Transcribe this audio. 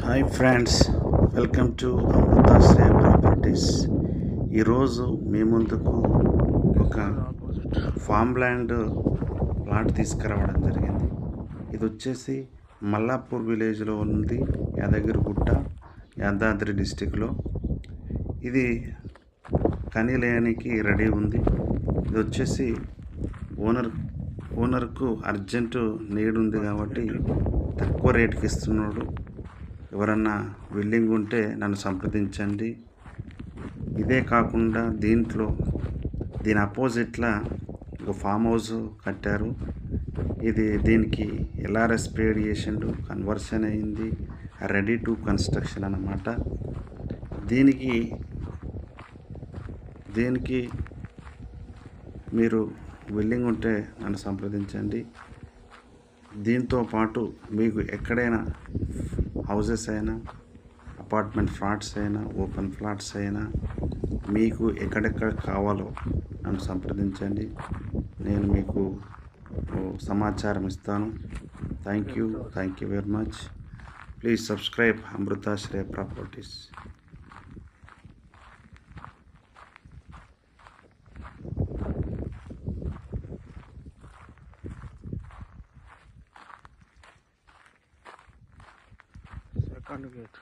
Hi friends, welcome to Amruthashraya properties. ఈరోజు మీ ముందుకు ఒక ఫామ్ ల్యాండ్ ప్లాట్ తీసుకురావడం జరిగింది. ఇది వచ్చేసి మల్లాపూర్ విలేజ్లో ఉంది, యాదగిరిగుట్ట, యాదాద్రి డిస్టిక్లో. ఇది కనిలేనికి రెడీ ఉంది. ఇది వచ్చేసి ఓనర్కు అర్జెంటు నీడ్ ఉంది కాబట్టి తక్కువ రేటుకి ఇస్తున్నాడు. ఎవరన్నా విల్లింగ్ ఉంటే నన్ను సంప్రదించండి. ఇదే కాకుండా దీని అపోజిట్లో ఒక ఫామ్ హౌస్ కట్టారు. దీనికి ఎల్ఆర్ఎస్ పేడ్ చేసిండు, కన్వర్షన్ అయింది, రెడీ టు కన్స్ట్రక్షన్ అన్నమాట. దీనికి మీరు విల్లింగ్ ఉంటే నన్ను సంప్రదించండి. దీంతో పాటు మీకు ఎక్కడైనా హౌసెస్ అయినా, అపార్ట్మెంట్ ఫ్లాట్స్ అయినా, ఓపెన్ ఫ్లాట్స్ అయినా మీకు ఎక్కడెక్కడ కావాలో నన్ను సంప్రదించండి. నేను మీకు సమాచారం ఇస్తాను. Thank you very much. Please subscribe Amruthashraya properties. Second gate.